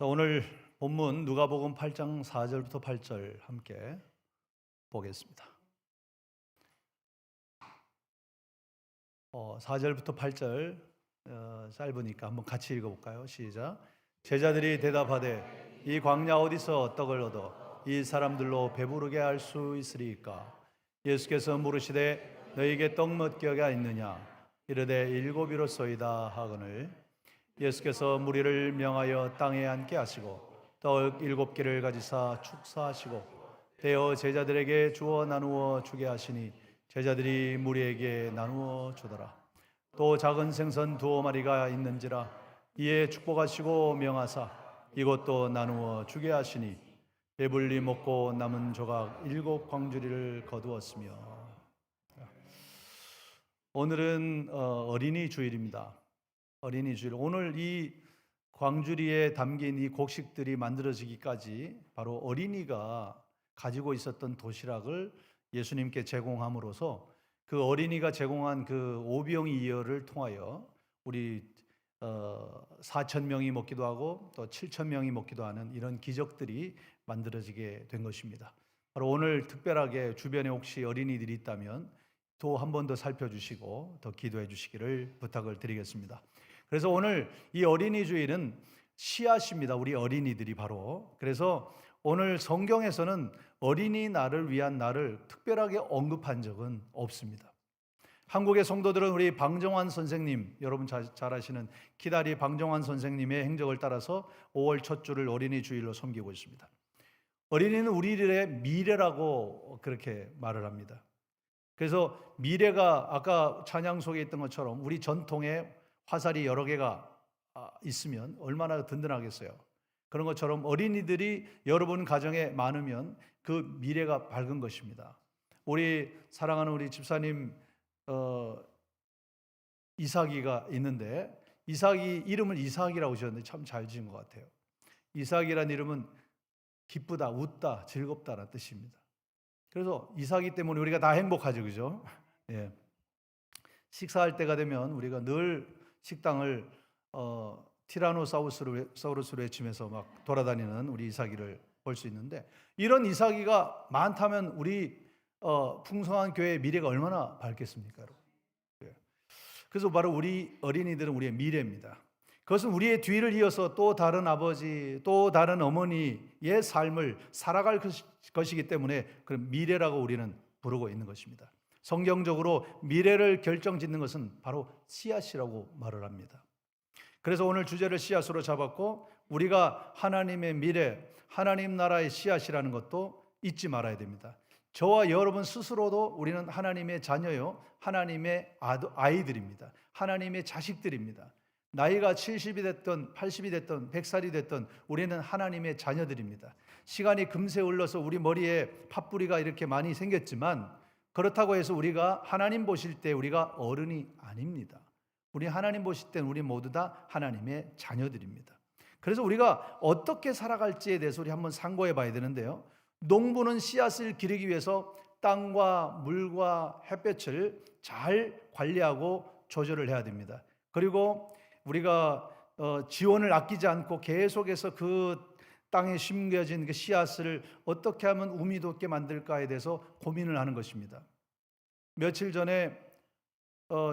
자, 오늘 본문 누가복음 8장 4절부터 8절 함께 보겠습니다. 4절부터 8절 짧으니까 한번 같이 읽어볼까요? 시작. 제자들이 대답하되 이 광야 어디서 떡을 얻어 이 사람들로 배부르게 할 수 있으리까? 예수께서 물으시되 너희에게 떡 몇 개가 있느냐? 이르되 7이로소이다 하거늘 예수께서 무리를 명하여 땅에 앉게 하시고 떡 7개를 가지사 축사하시고 베어 제자들에게 주어 나누어 주게 하시니 제자들이 무리에게 나누어 주더라. 또 작은 생선 2마리가 있는지라 이에 축복하시고 명하사 이것도 나누어 주게 하시니 배불리 먹고 남은 조각 7광주리를 거두었으며. 오늘은 어린이 주일입니다. 어린이 주일. 오늘 이 광주리에 담긴 이 곡식들이 만들어지기까지 바로 어린이가 가지고 있었던 도시락을 예수님께 제공함으로써 그 어린이가 제공한 그 오병이어를 통하여 우리 4천 명이 먹기도 하고 또 7천 명이 먹기도 하는 이런 기적들이 만들어지게 된 것입니다. 바로 오늘 특별하게 주변에 혹시 어린이들이 있다면 또 한 번 더 살펴주시고 더 기도해 주시기를 부탁을 드리겠습니다. 그래서 오늘 이 어린이 주일은 씨앗입니다. 우리 어린이들이 바로. 그래서 오늘 성경에서는 어린이날을 위한 날을 특별하게 언급한 적은 없습니다. 한국의 성도들은 우리 방정환 선생님, 여러분 잘 아시는 키다리 방정환 선생님의 행적을 따라서 5월 첫 주를 어린이 주일로 섬기고 있습니다. 어린이는 우리들의 미래라고 그렇게 말을 합니다. 그래서 미래가 아까 찬양 속에 있던 것처럼 우리 전통에 화살이 여러 개가 있으면 얼마나 든든하겠어요. 그런 것처럼 어린이들이 여러분 가정에 많으면 그 미래가 밝은 것입니다. 우리 사랑하는 우리 집사님 이삭이가 있는데 이삭이 이름을 이삭이라고 지었는데 참 잘 지은 것 같아요. 이삭이라는 이름은 기쁘다, 웃다, 즐겁다라는 뜻입니다. 그래서 이삭이 때문에 우리가 다 행복하죠, 그죠? 예. 식사할 때가 되면 우리가 늘 식당을 티라노사우루스로 외치면서 막 돌아다니는 우리 이삭이를 볼 수 있는데 이런 이삭이가 많다면 우리 풍성한 교회의 미래가 얼마나 밝겠습니까, 여러분? 예. 그래서 바로 우리 어린이들은 우리의 미래입니다. 그것은 우리의 뒤를 이어서 또 다른 아버지, 또 다른 어머니의 삶을 살아갈 것이기 때문에 그런 미래라고 우리는 부르고 있는 것입니다. 성경적으로 미래를 결정짓는 것은 바로 씨앗이라고 말을 합니다. 그래서 오늘 주제를 씨앗으로 잡았고 우리가 하나님의 미래, 하나님 나라의 씨앗이라는 것도 잊지 말아야 됩니다. 저와 여러분 스스로도 우리는 하나님의 자녀요, 하나님의 아이들입니다. 하나님의 자식들입니다. 나이가 70이 됐든 80이 됐든 100살이 됐든 우리는 하나님의 자녀들입니다. 시간이 금세 흘러서 우리 머리에 팥뿌리가 이렇게 많이 생겼지만 그렇다고 해서 우리가 하나님 보실 때 우리가 어른이 아닙니다. 우리 하나님 보실 때는 우리 모두 다 하나님의 자녀들입니다. 그래서 우리가 어떻게 살아갈지에 대해서 우리 한번 상고해 봐야 되는데요. 농부는 씨앗을 기르기 위해서 땅과 물과 햇볕을 잘 관리하고 조절을 해야 됩니다. 그리고 우리가 지원을 아끼지 않고 계속해서 그 땅에 심겨진 그 씨앗을 어떻게 하면 우미 돋게 만들까에 대해서 고민을 하는 것입니다. 며칠 전에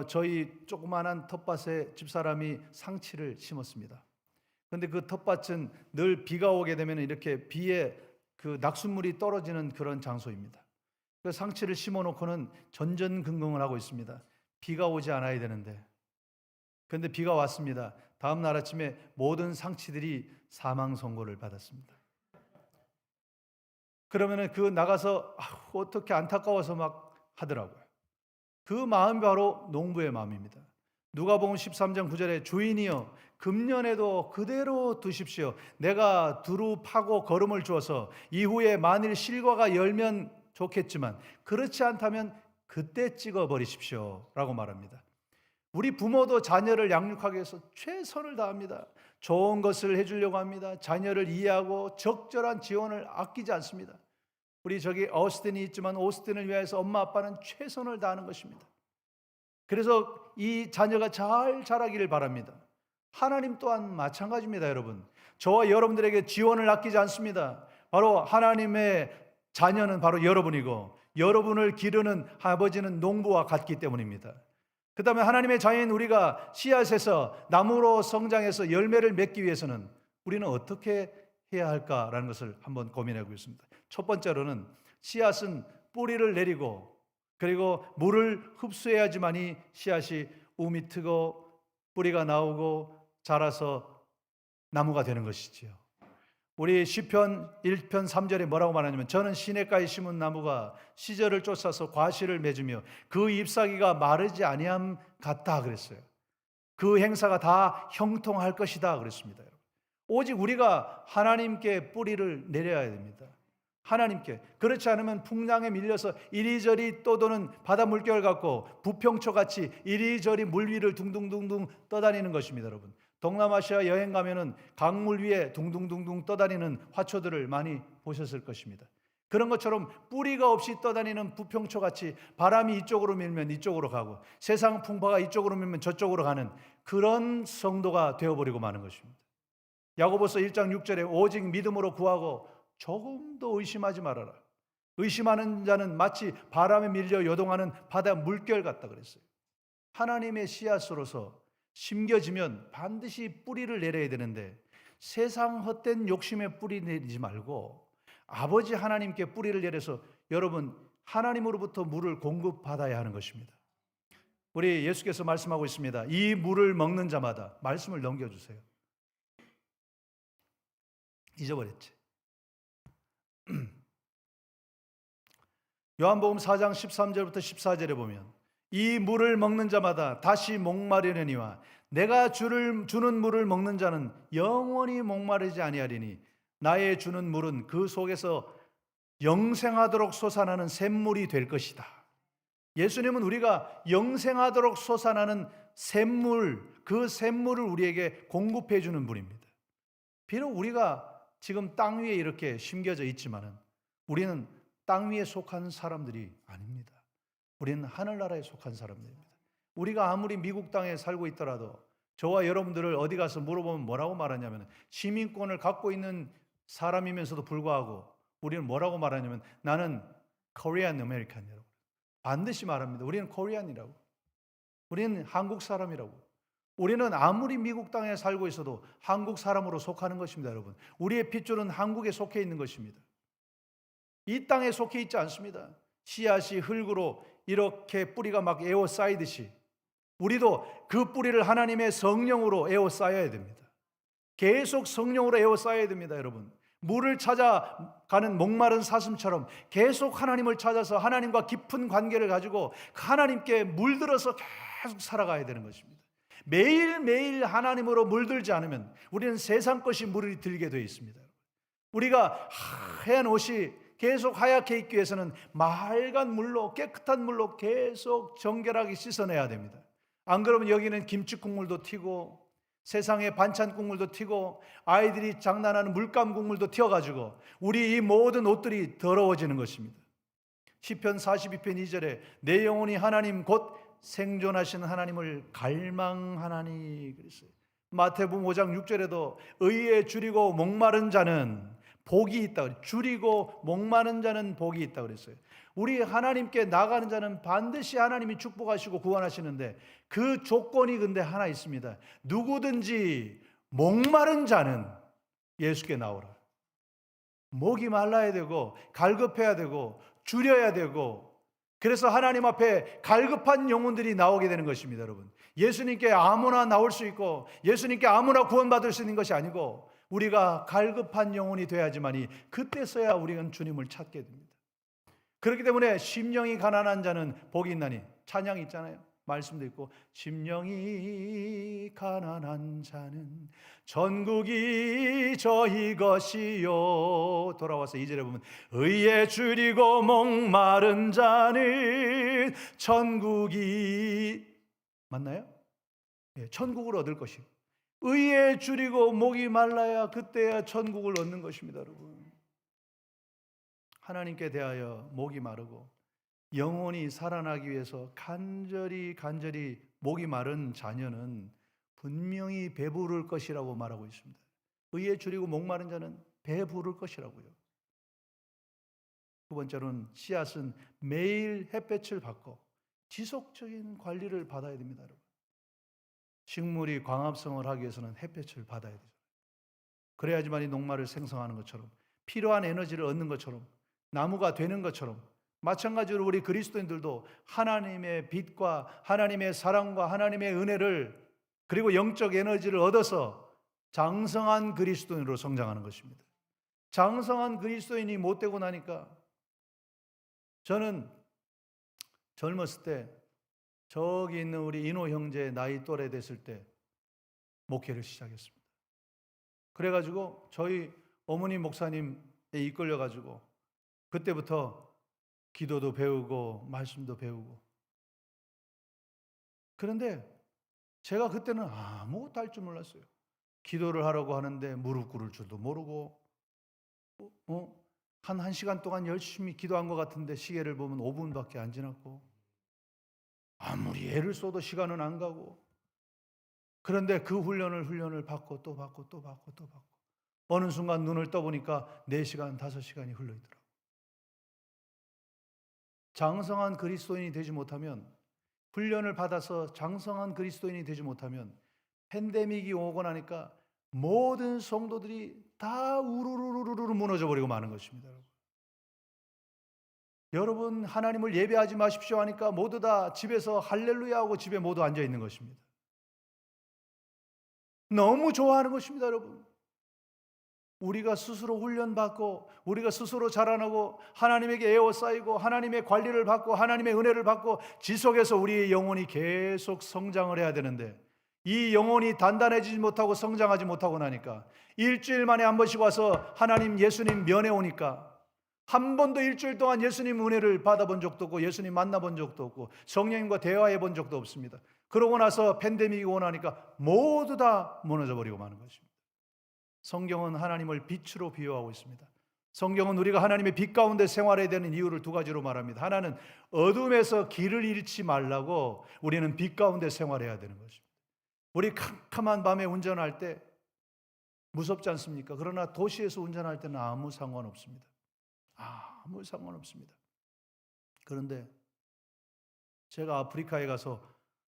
저희 조그마한 텃밭에 집사람이 상치를 심었습니다. 그런데 그 텃밭은 늘 비가 오게 되면 이렇게 비에 그 낙숫물이 떨어지는 그런 장소입니다. 그 상치를 심어놓고는 전전긍긍을 하고 있습니다. 비가 오지 않아야 되는데. 그런데 비가 왔습니다. 다음 날 아침에 모든 상치들이 사망 선고를 받았습니다. 그러면은 그 나가서 어떻게 안타까워서 막 하더라고요. 그 마음이 바로 농부의 마음입니다. 누가복음 13장 9절에 주인이여 금년에도 그대로 두십시오. 내가 두루 파고 거름을 주어서 이후에 만일 실과가 열면 좋겠지만 그렇지 않다면 그때 찍어버리십시오 라고 말합니다. 우리 부모도 자녀를 양육하기 위해서 최선을 다합니다. 좋은 것을 해주려고 합니다. 자녀를 이해하고 적절한 지원을 아끼지 않습니다. 우리 저기 오스틴이 있지만 오스틴을 위해서 엄마 아빠는 최선을 다하는 것입니다. 그래서 이 자녀가 잘 자라기를 바랍니다. 하나님 또한 마찬가지입니다, 여러분. 저와 여러분들에게 지원을 아끼지 않습니다. 바로 하나님의 자녀는 바로 여러분이고 여러분을 기르는 아버지는 농부와 같기 때문입니다. 그 다음에 하나님의 자녀인 우리가 씨앗에서 나무로 성장해서 열매를 맺기 위해서는 우리는 어떻게 해야 할까라는 것을 한번 고민해 보겠습니다. 첫 번째로는 씨앗은 뿌리를 내리고 그리고 물을 흡수해야지만이 씨앗이 움이 트고 뿌리가 나오고 자라서 나무가 되는 것이지요. 우리 시편 1편 3절에 뭐라고 말하냐면 저는 시냇가에 심은 나무가 시절을 쫓아서 과실을 맺으며 그 잎사귀가 마르지 아니함 같다 그랬어요. 그 행사가 다 형통할 것이다 그랬습니다. 오직 우리가 하나님께 뿌리를 내려야 됩니다. 하나님께. 그렇지 않으면 풍랑에 밀려서 이리저리 떠도는 바다 물결 같고 부평초같이 이리저리 물 위를 둥둥둥둥 떠다니는 것입니다. 여러분, 동남아시아 여행 가면은 강물 위에 둥둥둥둥 떠다니는 화초들을 많이 보셨을 것입니다. 그런 것처럼 뿌리가 없이 떠다니는 부평초같이 바람이 이쪽으로 밀면 이쪽으로 가고 세상 풍파가 이쪽으로 밀면 저쪽으로 가는 그런 성도가 되어버리고 마는 것입니다. 야고보서 1장 6절에 오직 믿음으로 구하고 조금도 의심하지 말아라. 의심하는 자는 마치 바람에 밀려 요동하는 바다 물결 같다 그랬어요. 하나님의 씨앗으로서 심겨지면 반드시 뿌리를 내려야 되는데 세상 헛된 욕심에 뿌리 내리지 말고 아버지 하나님께 뿌리를 내려서 여러분 하나님으로부터 물을 공급받아야 하는 것입니다. 우리 예수께서 말씀하고 있습니다. 이 물을 먹는 자마다 말씀을 넘겨주세요. 잊어버렸지. 요한복음 4장 13절부터 14절에 보면 이 물을 먹는 자마다 다시 목마르려니와 내가 주는 물을 먹는 자는 영원히 목마르지 아니하리니 나의 주는 물은 그 속에서 영생하도록 솟아나는 샘물이 될 것이다. 예수님은 우리가 영생하도록 솟아나는 샘물, 그 샘물을 우리에게 공급해 주는 분입니다. 비록 우리가 지금 땅 위에 이렇게 심겨져 있지만은 우리는 땅 위에 속한 사람들이 아닙니다. 우리는 하늘나라에 속한 사람들입니다. 우리가 아무리 미국 땅에 살고 있더라도 저와 여러분들을 어디 가서 물어보면 뭐라고 말하냐면 시민권을 갖고 있는 사람이면서도 불구하고 우리는 뭐라고 말하냐면 나는 Korean American이라고 반드시 말합니다. 우리는 코리안이라고. 우리는 한국 사람이라고. 우리는 아무리 미국 땅에 살고 있어도 한국 사람으로 속하는 것입니다, 여러분. 우리의 핏줄은 한국에 속해 있는 것입니다. 이 땅에 속해 있지 않습니다. 씨앗이 흙으로 이렇게 뿌리가 막 에워싸이듯이 우리도 그 뿌리를 하나님의 성령으로 에워싸여야 됩니다. 계속 성령으로 에워싸여야 됩니다, 여러분. 물을 찾아가는 목마른 사슴처럼 계속 하나님을 찾아서 하나님과 깊은 관계를 가지고 하나님께 물들어서 계속 살아가야 되는 것입니다. 매일매일 하나님으로 물들지 않으면 우리는 세상 것이 물이 들게 되어 있습니다. 우리가 하얀 옷이 계속 하얗게 입기 위해서는 맑은 물로 깨끗한 물로 계속 정결하게 씻어내야 됩니다. 안 그러면 여기는 김치 국물도 튀고 세상에 반찬 국물도 튀고 아이들이 장난하는 물감 국물도 튀어가지고 우리 이 모든 옷들이 더러워지는 것입니다. 시편 42편 2절에 내 영혼이 하나님 곧 생존하신 하나님을 갈망하나니 그랬어요. 마태복음 5장 6절에도 의에 줄이고 목마른 자는 복이 있다. 줄이고 목마른 자는 복이 있다 그랬어요. 우리 하나님께 나가는 자는 반드시 하나님이 축복하시고 구원하시는데 그 조건이 근데 하나 있습니다. 누구든지 목마른 자는 예수께 나오라. 목이 말라야 되고 갈급해야 되고 줄여야 되고 그래서 하나님 앞에 갈급한 영혼들이 나오게 되는 것입니다, 여러분. 예수님께 아무나 나올 수 있고 예수님께 아무나 구원받을 수 있는 것이 아니고 우리가 갈급한 영혼이 돼야지만이 그때서야 우리는 주님을 찾게 됩니다. 그렇기 때문에 심령이 가난한 자는 복이 있나니 찬양이 있잖아요. 말씀도 있고 심령이 가난한 자는 전국이 저희 것이요. 돌아와서 2절에 보면 의에 줄이고 목마른 자는 천국이 맞나요? 예, 천국을 얻을 것이요. 의에 줄이고 목이 말라야 그때야 천국을 얻는 것입니다, 여러분. 하나님께 대하여 목이 마르고 영혼이 살아나기 위해서 간절히 목이 마른 자녀는 분명히 배부를 것이라고 말하고 있습니다. 의에 줄이고 목마른 자는 배 부를 것이라고요. 두 번째로는 씨앗은 매일 햇볕을 받고 지속적인 관리를 받아야 됩니다, 여러분. 식물이 광합성을 하기 위해서는 햇볕을 받아야 되죠. 그래야지만 이 녹말을 생성하는 것처럼, 필요한 에너지를 얻는 것처럼, 나무가 되는 것처럼, 마찬가지로 우리 그리스도인들도 하나님의 빛과 하나님의 사랑과 하나님의 은혜를, 그리고 영적 에너지를 얻어서 장성한 그리스도인으로 성장하는 것입니다. 장성한 그리스도인이 못 되고 나니까, 저는 젊었을 때 저기 있는 우리 인호 형제 나이 또래 됐을 때 목회를 시작했습니다. 그래가지고 저희 어머니 목사님에 이끌려가지고 그때부터 기도도 배우고 말씀도 배우고. 그런데 제가 그때는 아무것도 할 줄 몰랐어요. 기도를 하라고 하는데 무릎 꿇을 줄도 모르고, 한 1시간 동안 열심히 기도한 것 같은데 시계를 보면 5분밖에 안 지났고, 아무리 애를 써도 시간은 안 가고. 그런데 그 훈련을 받고 또 받고 또 받고 또 받고, 어느 순간 눈을 떠보니까 4시간, 5시간이 흘러있더라고요. 장성한 그리스도인이 되지 못하면, 훈련을 받아서 장성한 그리스도인이 되지 못하면 팬데믹이 오고 나니까 모든 성도들이 다 우르르르르 무너져 버리고 마는 것입니다. 여러분, 하나님을 예배하지 마십시오 하니까 모두 다 집에서 할렐루야 하고 집에 모두 앉아 있는 것입니다. 너무 좋아하는 것입니다, 여러분. 우리가 스스로 훈련받고 우리가 스스로 자라나고 하나님에게 에워싸이고 하나님의 관리를 받고 하나님의 은혜를 받고 지속해서 우리의 영혼이 계속 성장을 해야 되는데, 이 영혼이 단단해지지 못하고 성장하지 못하고 나니까 일주일 만에 한 번씩 와서 하나님 예수님 면회 오니까 한 번도 일주일 동안 예수님 은혜를 받아본 적도 없고 예수님 만나본 적도 없고 성령님과 대화해 본 적도 없습니다. 그러고 나서 팬데믹이 오고 나니까 모두 다 무너져 버리고 마는 것입니다. 성경은 하나님을 빛으로 비유하고 있습니다. 성경은 우리가 하나님의 빛 가운데 생활해야 되는 이유를 2가지로 말합니다. 하나는 어둠에서 길을 잃지 말라고 우리는 빛 가운데 생활해야 되는 것입니다. 우리 캄캄한 밤에 운전할 때 무섭지 않습니까? 그러나 도시에서 운전할 때는 아무 상관없습니다. 아무 상관없습니다. 그런데 제가 아프리카에 가서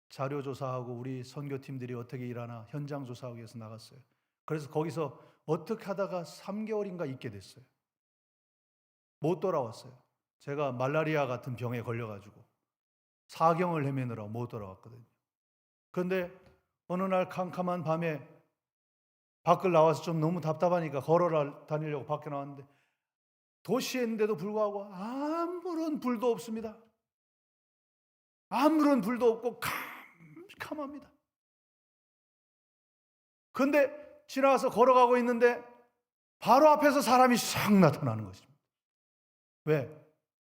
자료 조사하고 우리 선교팀들이 어떻게 일하나 현장 조사하기 위해서 나갔어요. 그래서 거기서 어떻게 하다가 3개월인가 있게 됐어요. 못 돌아왔어요. 제가 말라리아 같은 병에 걸려가지고 사경을 헤매느라 못 돌아왔거든요. 그런데 어느 날 캄캄한 밤에 밖을 나와서 좀 너무 답답하니까 걸어 다니려고 밖에 나왔는데 도시에 있는데도 불구하고 아무런 불도 없습니다. 아무런 불도 없고 캄캄합니다. 그런데 지나가서 걸어가고 있는데 바로 앞에서 사람이 싹 나타나는 것입니다. 왜?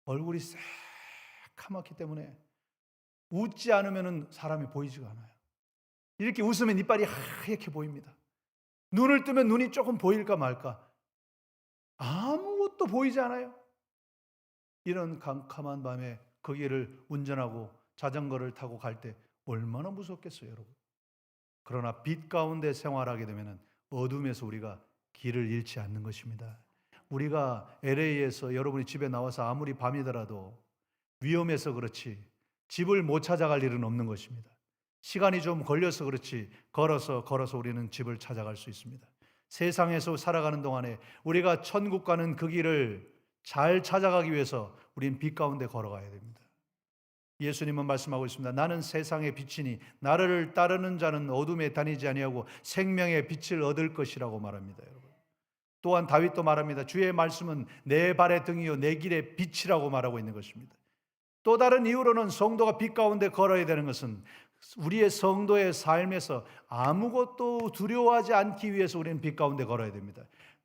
얼굴이 새카맣기 때문에 웃지 않으면 사람이 보이지가 않아요. 이렇게 웃으면 이빨이 하얗게 보입니다. 눈을 뜨면 눈이 조금 보일까 말까. 아무것도 보이지 않아요. 이런 캄캄한 밤에 그 길을 운전하고 자전거를 타고 갈 때 얼마나 무섭겠어요, 여러분. 그러나 빛 가운데 생활하게 되면 어둠에서 우리가 길을 잃지 않는 것입니다. 우리가 LA에서 여러분이 집에 나와서 아무리 밤이더라도 위험해서 그렇지 집을 못 찾아갈 일은 없는 것입니다. 시간이 좀 걸려서 그렇지 걸어서 우리는 집을 찾아갈 수 있습니다. 세상에서 살아가는 동안에 우리가 천국 가는 그 길을 잘 찾아가기 위해서 우리는 빛 가운데 걸어가야 됩니다. 예수님은 말씀하고 있습니다. 나는 세상의 빛이니 나를 따르는 자는 어둠에 다니지 아니하고 생명의 빛을 얻을 것이라고 말합니다, 여러분. 또한 다윗도 말합니다. 주의 말씀은 내 발의 등이요 내 길의 빛이라고 말하고 있는 것입니다. 또 다른 이유로는 성도가 빛 가운데 걸어야 되는 것은 우리의 성도의 삶에서 아무것도 두려워하지 않기 위해서 우리는 빛 가운데 걸어야 됩니다.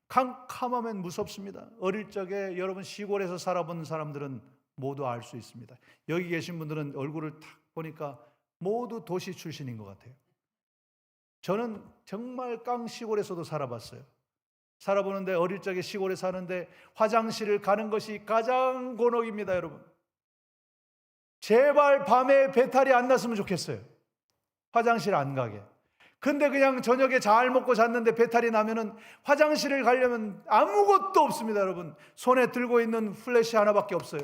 캄캄하면 무섭습니다. 어릴 적에 여러분 시골에서 살아본 사람들은 모두 알 수 있습니다. 여기 계신 분들은 얼굴을 탁 보니까 모두 도시 출신인 것 같아요. 저는 정말 깡 시골에서도 살아봤어요. 살아보는데 어릴 적에 시골에 사는데 화장실을 가는 것이 가장 곤혹입니다, 여러분. 제발 밤에 배탈이 안 났으면 좋겠어요. 화장실 안 가게. 근데 그냥 저녁에 잘 먹고 잤는데 배탈이 나면은 화장실을 가려면 아무것도 없습니다, 여러분. 손에 들고 있는 플래시 하나밖에 없어요.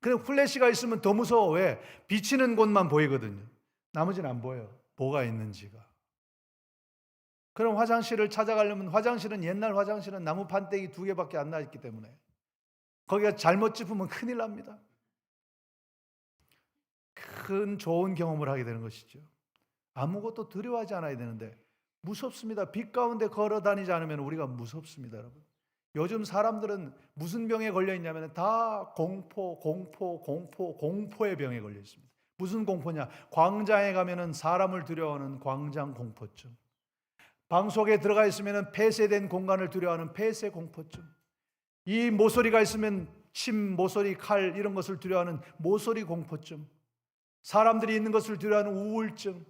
그냥 플래시가 있으면 더 무서워. 왜? 비치는 곳만 보이거든요. 나머지는 안 보여요. 뭐가 있는지가. 그럼 화장실을 찾아가려면 화장실은 옛날 화장실은 나무 판때기 2개밖에 안 나 있기 때문에 거기가 잘못 짚으면 큰일 납니다. 큰 좋은 경험을 하게 되는 것이죠. 아무것도 두려워하지 않아야 되는데 무섭습니다. 빛 가운데 걸어 다니지 않으면 우리가 무섭습니다, 여러분. 요즘 사람들은 무슨 병에 걸려 있냐면 다 공포의 병에 걸려 있습니다. 무슨 공포냐? 광장에 가면은 사람을 두려워하는 광장 공포증. 방 속에 들어가 있으면 폐쇄된 공간을 두려워하는 폐쇄 공포증. 이 모서리가 있으면 침, 모서리, 칼 이런 것을 두려워하는 모서리 공포증. 사람들이 있는 것을 두려워하는 우울증.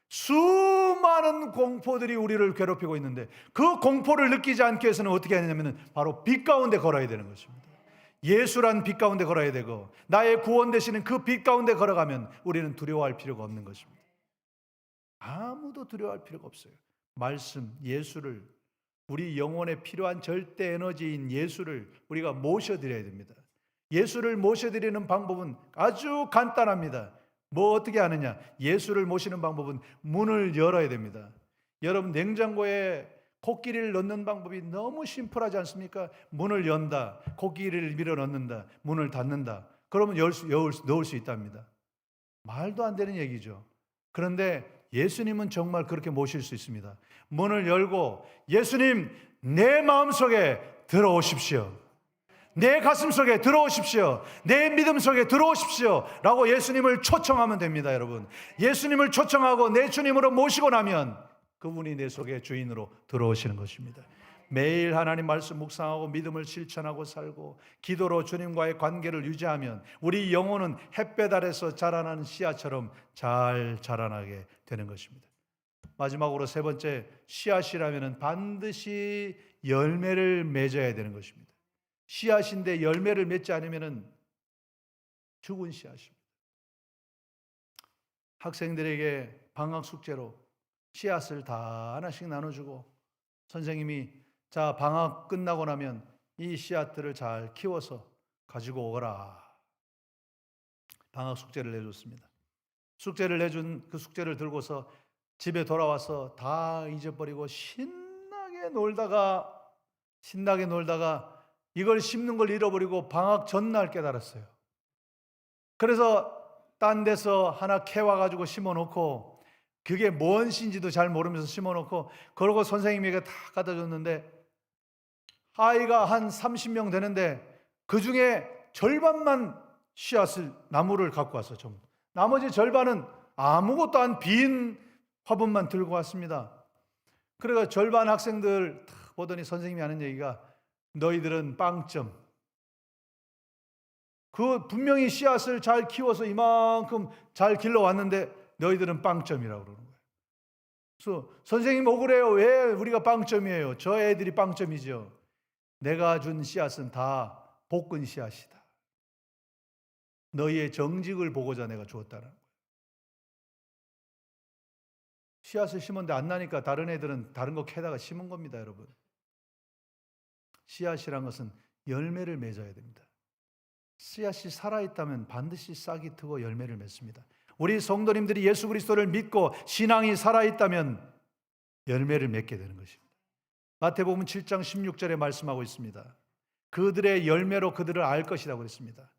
수많은 공포들이 우리를 괴롭히고 있는데 그 공포를 느끼지 않기 위해서는 어떻게 하냐면 바로 빛 가운데 걸어야 되는 것입니다. 예수란 빛 가운데 걸어야 되고 나의 구원 되시는 그 빛 가운데 걸어가면 우리는 두려워할 필요가 없는 것입니다. 아무도 두려워할 필요가 없어요. 말씀, 예수를, 우리 영혼에 필요한 절대 에너지인 예수를 우리가 모셔드려야 됩니다. 예수를 모셔드리는 방법은 아주 간단합니다. 뭐 어떻게 하느냐? 예수를 모시는 방법은 문을 열어야 됩니다. 여러분, 냉장고에 코끼리를 넣는 방법이 너무 심플하지 않습니까? 문을 연다, 코끼리를 밀어 넣는다, 문을 닫는다. 그러면 넣을 수 있답니다. 말도 안 되는 얘기죠. 그런데 예수님은 정말 그렇게 모실 수 있습니다. 문을 열고 예수님, 내 마음속에 들어오십시오. 내 가슴 속에 들어오십시오. 내 믿음 속에 들어오십시오. 라고 예수님을 초청하면 됩니다, 여러분. 예수님을 초청하고 내 주님으로 모시고 나면 그분이 내 속에 주인으로 들어오시는 것입니다. 매일 하나님 말씀 묵상하고 믿음을 실천하고 살고 기도로 주님과의 관계를 유지하면 우리 영혼은 햇볕 아래서 자라나는 씨앗처럼 잘 자라나게 되는 것입니다. 마지막으로 세 번째, 씨앗이라면 반드시 열매를 맺어야 되는 것입니다. 씨앗인데 열매를 맺지 않으면 죽은 씨앗입니다. 학생들에게 방학 숙제로 씨앗을 다 하나씩 나눠주고 선생님이 자, 방학 끝나고 나면 이 씨앗들을 잘 키워서 가지고 오거라. 방학 숙제를 내줬습니다. 숙제를 내준 그 숙제를 들고서 집에 돌아와서 다 잊어버리고 신나게 놀다가 이걸 심는 걸 잃어버리고 방학 전날 깨달았어요. 그래서 딴 데서 하나 캐와가지고 심어놓고 그게 뭔 씨인지도 잘 모르면서 심어놓고 그러고 선생님에게 다 갖다 줬는데 아이가 한 30명 되는데 그 중에 절반만 씨앗을 나무를 갖고 와서 좀 나머지 절반은 아무것도 안 빈 화분만 들고 왔습니다. 그래서 절반 학생들 딱 보더니 선생님이 하는 얘기가 너희들은 빵점. 그 분명히 씨앗을 잘 키워서 이만큼 잘 길러왔는데 너희들은 빵점이라고 그러는 거예요. 그래서 선생님 억울해요. 왜 우리가 빵점이에요? 저 애들이 빵점이죠. 내가 준 씨앗은 다 볶은 씨앗이다. 너희의 정직을 보고자 내가 주었다는 거예요. 씨앗을 심었는데 안 나니까 다른 애들은 다른 거 캐다가 심은 겁니다, 여러분. 씨앗이란 것은 열매를 맺어야 됩니다. 씨앗이 살아있다면 반드시 싹이 트고 열매를 맺습니다. 우리 성도님들이 예수 그리스도를 믿고 신앙이 살아있다면 열매를 맺게 되는 것입니다. 마태복음 7장 16절에 말씀하고 있습니다. 그들의 열매로 그들을 알 것이라고 그랬습니다.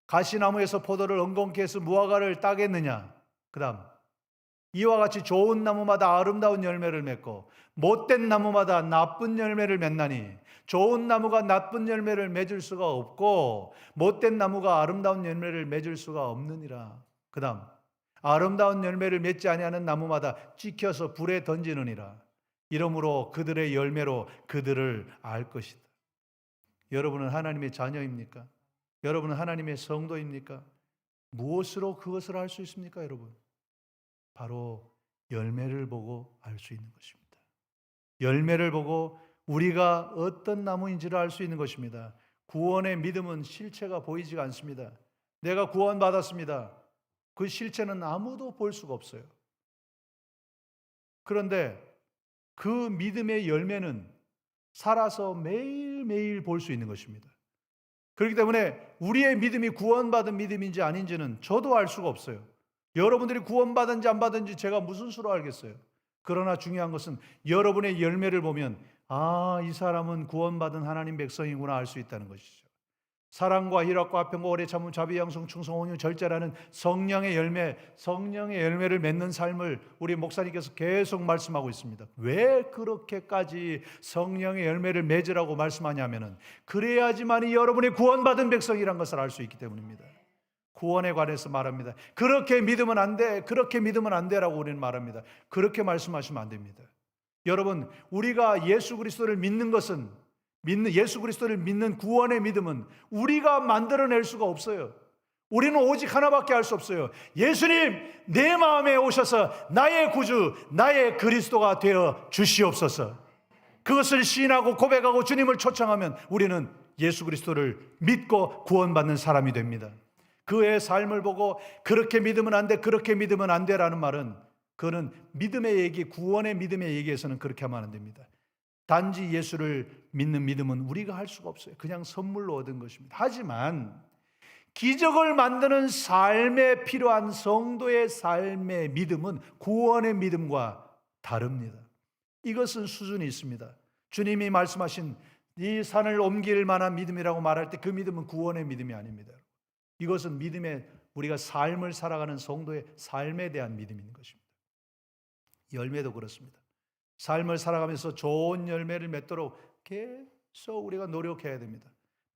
가시나무에서 포도를 엉겅케 해서 무화과를 따겠느냐? 그 다음 이와 같이 좋은 나무마다 아름다운 열매를 맺고 못된 나무마다 나쁜 열매를 맺나니 좋은 나무가 나쁜 열매를 맺을 수가 없고 못된 나무가 아름다운 열매를 맺을 수가 없느니라. 그 다음 아름다운 열매를 맺지 아니하는 나무마다 찍혀서 불에 던지느니라. 이러므로 그들의 열매로 그들을 알 것이다. 여러분은 하나님의 자녀입니까? 여러분은 하나님의 성도입니까? 무엇으로 그것을 알 수 있습니까, 여러분? 바로 열매를 보고 알 수 있는 것입니다. 열매를 보고 우리가 어떤 나무인지를 알 수 있는 것입니다. 구원의 믿음은 실체가 보이지가 않습니다. 내가 구원받았습니다. 그 실체는 아무도 볼 수가 없어요. 그런데 그 믿음의 열매는 살아서 매일매일 볼 수 있는 것입니다. 그렇기 때문에 우리의 믿음이 구원받은 믿음인지 아닌지는 저도 알 수가 없어요. 여러분들이 구원받은지 안 받은지 제가 무슨 수로 알겠어요. 그러나 중요한 것은 여러분의 열매를 보면 이 사람은 구원받은 하나님 백성이구나 알 수 있다는 것이죠. 사랑과 희락과 화평과 오래 참음 자비 양성 충성 온유 절제라는 성령의 열매를 맺는 삶을 우리 목사님께서 계속 말씀하고 있습니다. 왜 그렇게까지 성령의 열매를 맺으라고 말씀하냐면은 그래야지만이 여러분이 구원받은 백성이란 것을 알 수 있기 때문입니다. 구원에 관해서 말합니다. 그렇게 믿으면 안 돼, 그렇게 믿으면 안 돼라고 우리는 말합니다. 그렇게 말씀하시면 안 됩니다. 여러분, 우리가 예수 그리스도를 믿는 것은 예수 그리스도를 믿는 구원의 믿음은 우리가 만들어낼 수가 없어요. 우리는 오직 하나밖에 할 수 없어요. 예수님, 내 마음에 오셔서 나의 구주, 나의 그리스도가 되어 주시옵소서. 그것을 시인하고 고백하고 주님을 초청하면 우리는 예수 그리스도를 믿고 구원받는 사람이 됩니다. 그의 삶을 보고 그렇게 믿으면 안 돼, 그렇게 믿으면 안 돼라는 말은 그거는 믿음의 얘기, 구원의 믿음의 얘기에서는 그렇게 하면 안 됩니다. 단지 예수를 믿는 믿음은 우리가 할 수가 없어요. 그냥 선물로 얻은 것입니다. 하지만 기적을 만드는 삶에 필요한 성도의 삶의 믿음은 구원의 믿음과 다릅니다. 이것은 수준이 있습니다. 주님이 말씀하신 이 산을 옮길 만한 믿음이라고 말할 때 그 믿음은 구원의 믿음이 아닙니다. 이것은 믿음의 우리가 삶을 살아가는 성도의 삶에 대한 믿음인 것입니다. 열매도 그렇습니다. 삶을 살아가면서 좋은 열매를 맺도록 계속 우리가 노력해야 됩니다.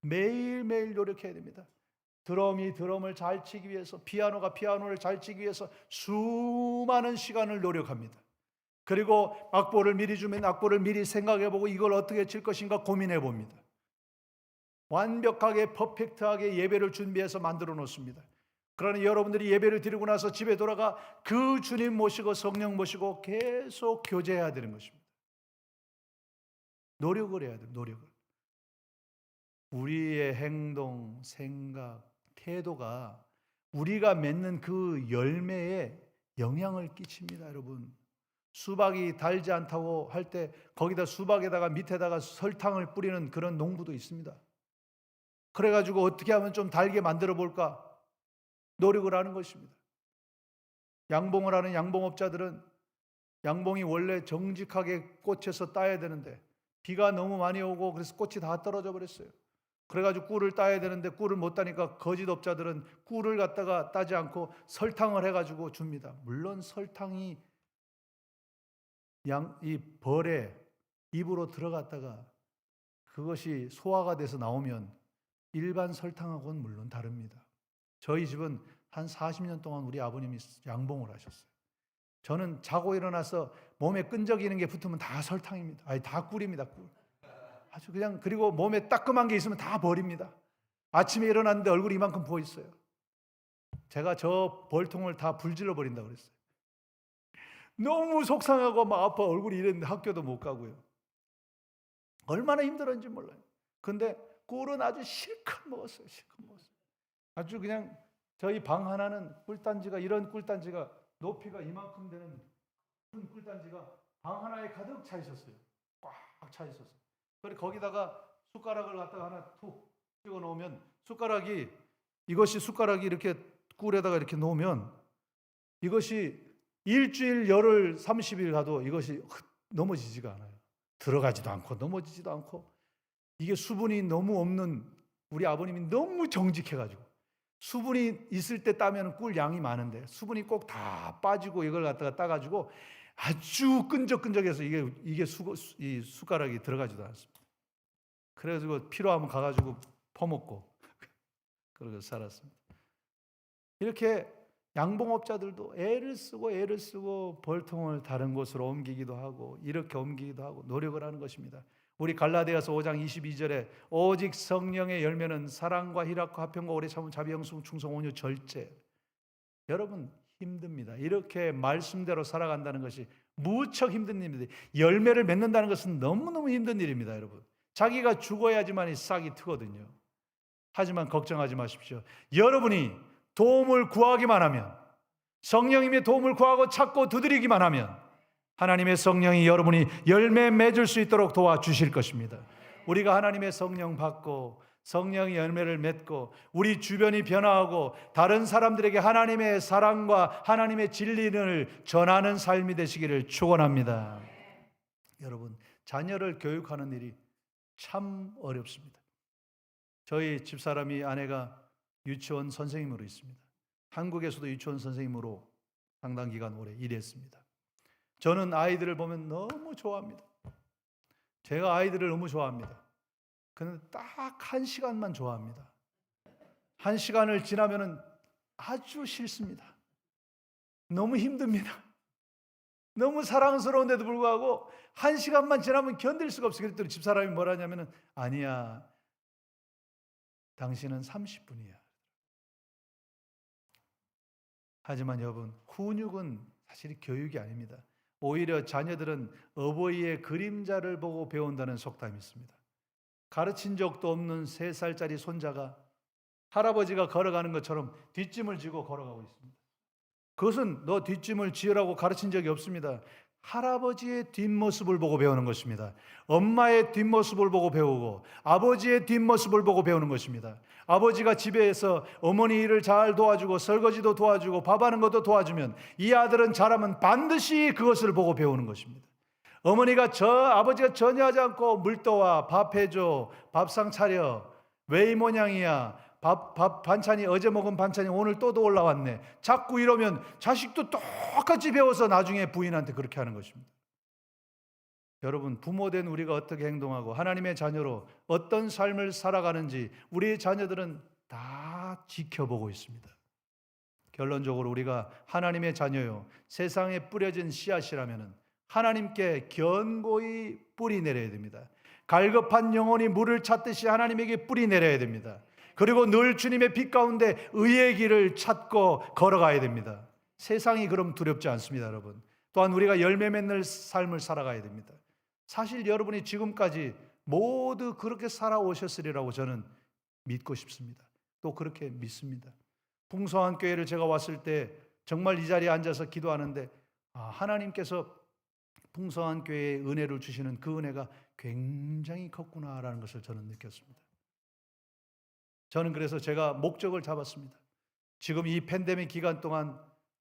매일매일 노력해야 됩니다. 드럼이 드럼을 잘 치기 위해서, 피아노가 피아노를 잘 치기 위해서 수많은 시간을 노력합니다. 그리고 악보를 미리 주면 악보를 미리 생각해보고 이걸 어떻게 칠 것인가 고민해봅니다. 완벽하게 퍼펙트하게 예배를 준비해서 만들어 놓습니다. 그러나 여러분들이 예배를 드리고 나서 집에 돌아가 그 주님 모시고 성령 모시고 계속 교제해야 되는 것입니다. 노력을 해야 돼요. 노력을. 우리의 행동, 생각, 태도가 우리가 맺는 그 열매에 영향을 끼칩니다. 여러분, 수박이 달지 않다고 할 때 거기다 수박에다가 밑에다가 설탕을 뿌리는 그런 농부도 있습니다. 그래가지고 어떻게 하면 좀 달게 만들어 볼까 노력을 하는 것입니다. 양봉을 하는 양봉업자들은 양봉이 원래 정직하게 꽃에서 따야 되는데 비가 너무 많이 오고 그래서 꽃이 다 떨어져 버렸어요. 그래가지고 꿀을 따야 되는데 꿀을 못 따니까 거짓업자들은 꿀을 갖다가 따지 않고 설탕을 해가지고 줍니다. 물론 설탕이 이 벌에 입으로 들어갔다가 그것이 소화가 돼서 나오면 일반 설탕하고는 물론 다릅니다. 저희 집은 한 40년 동안 우리 아버님이 양봉을 하셨어요. 저는 자고 일어나서 몸에 끈적이는 게 붙으면 다 설탕입니다. 아니 다 꿀입니다. 꿀. 아주 그냥 그리고 몸에 따끔한 게 있으면 다 버립니다. 아침에 일어났는데 얼굴이 이만큼 부어 있어요. 제가 저 벌통을 다 불질러 버린다고 그랬어요. 너무 속상하고 막 아파 얼굴이 이랬는데 학교도 못 가고요. 얼마나 힘들었는지 몰라요. 근데 꿀은 아주 실컷 먹었어요. 실컷 먹었어요. 아주 그냥 저희 방 하나는 꿀단지가 이런 꿀단지가 높이가 이만큼 되는 큰 꿀단지가 방 하나에 가득 차 있었어요. 꽉 차 있었어요. 그리고 거기다가 숟가락을 갖다가 하나 툭 찍어 놓으면 숟가락이 이렇게 꿀에다가 이렇게 놓으면 이것이 일주일 열흘 30일 가도 이것이 넘어지지가 않아요. 들어가지도 않고 넘어지지도 않고 이게 수분이 너무 없는 우리 아버님이 너무 정직해가지고 수분이 있을 때 따면 꿀 양이 많은데 수분이 꼭 다 빠지고 이걸 갖다가 따가지고 아주 끈적끈적해서 이 숟가락이 들어가지도 않습니다. 그래가지고 필요하면 가가지고 퍼먹고 그러고 살았습니다. 이렇게 양봉업자들도 애를 쓰고 벌통을 다른 곳으로 옮기기도 하고 이렇게 옮기기도 하고 노력을 하는 것입니다. 우리 갈라디아서 5장 22절에 오직 성령의 열매는 사랑과 희락과 화평과 오래 참음 자비 양성 충성 온유 절제. 여러분 힘듭니다. 이렇게 말씀대로 살아간다는 것이 무척 힘든 일입니다. 열매를 맺는다는 것은 너무너무 힘든 일입니다. 여러분 자기가 죽어야지만 이 싹이 트거든요. 하지만 걱정하지 마십시오. 여러분이 도움을 구하기만 하면 성령님의 도움을 구하고 찾고 두드리기만 하면 하나님의 성령이 여러분이 열매 맺을 수 있도록 도와주실 것입니다. 우리가 하나님의 성령 받고 성령의 열매를 맺고 우리 주변이 변화하고 다른 사람들에게 하나님의 사랑과 하나님의 진리를 전하는 삶이 되시기를 축원합니다. 여러분, 자녀를 교육하는 일이 참 어렵습니다. 저희 집사람이 아내가 유치원 선생님으로 있습니다. 한국에서도 유치원 선생님으로 상당 기간 오래 일했습니다. 저는 아이들을 보면 너무 좋아합니다. 제가 아이들을 너무 좋아합니다. 그런데 딱 1시간만 좋아합니다. 1시간을 지나면은 아주 싫습니다. 너무 힘듭니다. 너무 사랑스러운데도 불구하고 1시간만 지나면 견딜 수가 없어요. 그랬더니 집사람이 뭐라냐면은 아니야, 당신은 30분이야. 하지만 여러분, 훈육은 사실 교육이 아닙니다. 오히려 자녀들은 어버이의 그림자를 보고 배운다는 속담이 있습니다. 가르친 적도 없는 3살짜리 손자가 할아버지가 걸어가는 것처럼 뒷짐을 지고 걸어가고 있습니다. 그것은 너 뒷짐을 지으라고 가르친 적이 없습니다. 할아버지의 뒷모습을 보고 배우는 것입니다. 엄마의 뒷모습을 보고 배우고 아버지의 뒷모습을 보고 배우는 것입니다. 아버지가 집에서 어머니 일을 잘 도와주고 설거지도 도와주고 밥하는 것도 도와주면 이 아들은 자라면 반드시 그것을 보고 배우는 것입니다. 어머니가 아버지가 전혀 하지 않고 물 떠와, 밥 해줘, 밥상 차려, 왜 이 모양이야, 반찬이 어제 먹은 반찬이 오늘 또 올라왔네. 자꾸 이러면 자식도 똑같이 배워서 나중에 부인한테 그렇게 하는 것입니다. 여러분, 부모된 우리가 어떻게 행동하고 하나님의 자녀로 어떤 삶을 살아가는지 우리의 자녀들은 다 지켜보고 있습니다. 결론적으로 우리가 하나님의 자녀요, 세상에 뿌려진 씨앗이라면 하나님께 견고히 뿌리 내려야 됩니다. 갈급한 영혼이 물을 찾듯이 하나님에게 뿌리 내려야 됩니다. 그리고 늘 주님의 빛 가운데 의의 길을 찾고 걸어가야 됩니다. 세상이 그럼 두렵지 않습니다, 여러분. 또한 우리가 열매 맺는 삶을 살아가야 됩니다. 사실 여러분이 지금까지 모두 그렇게 살아오셨으리라고 저는 믿고 싶습니다. 또 그렇게 믿습니다. 풍성한 교회를 제가 왔을 때 정말 이 자리에 앉아서 기도하는데 하나님께서 풍성한 교회에 은혜를 주시는 그 은혜가 굉장히 컸구나라는 것을 저는 느꼈습니다. 저는 그래서 제가 목적을 잡았습니다. 지금 이 팬데믹 기간 동안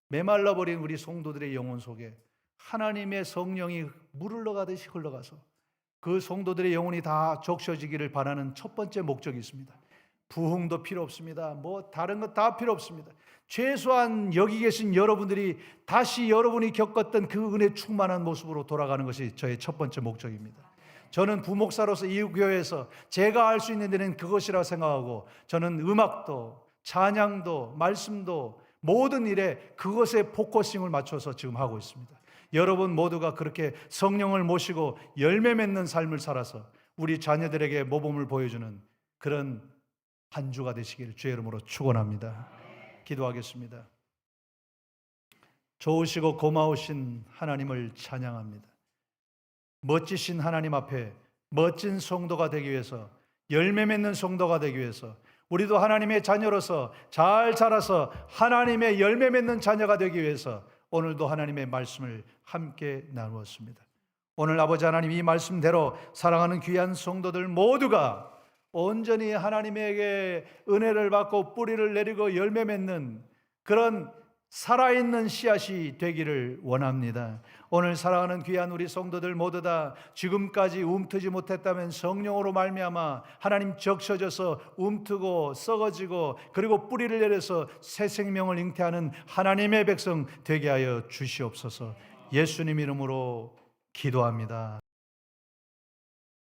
메말라버린 우리 성도들의 영혼 속에 하나님의 성령이 물을 흘러가듯이 흘러가서 그 성도들의 영혼이 다 적셔지기를 바라는 첫 번째 목적이 있습니다. 부흥도 필요 없습니다. 뭐 다른 것 다 필요 없습니다. 최소한 여기 계신 여러분들이 다시 여러분이 겪었던 그 은혜 충만한 모습으로 돌아가는 것이 저의 첫 번째 목적입니다. 저는 부목사로서 이 교회에서 제가 할 수 있는 데는 그것이라 생각하고 저는 음악도 찬양도 말씀도 모든 일에 그것에 포커싱을 맞춰서 지금 하고 있습니다. 여러분 모두가 그렇게 성령을 모시고 열매 맺는 삶을 살아서 우리 자녀들에게 모범을 보여주는 그런 한 주가 되시기를 주의 이름으로 축원합니다. 기도하겠습니다. 좋으시고 고마우신 하나님을 찬양합니다. 멋지신 하나님 앞에 멋진 성도가 되기 위해서, 열매 맺는 성도가 되기 위해서, 우리도 하나님의 자녀로서 잘 자라서 하나님의 열매 맺는 자녀가 되기 위해서 오늘도 하나님의 말씀을 함께 나누었습니다. 오늘 아버지 하나님, 이 말씀대로 사랑하는 귀한 성도들 모두가 온전히 하나님에게 은혜를 받고 뿌리를 내리고 열매 맺는 그런 살아있는 씨앗이 되기를 원합니다. 오늘 사랑하는 귀한 우리 성도들 모두 다 지금까지 움트지 못했다면 성령으로 말미암아 하나님 적셔져서 움트고 썩어지고 그리고 뿌리를 내려서 새 생명을 잉태하는 하나님의 백성 되게 하여 주시옵소서. 예수님 이름으로 기도합니다.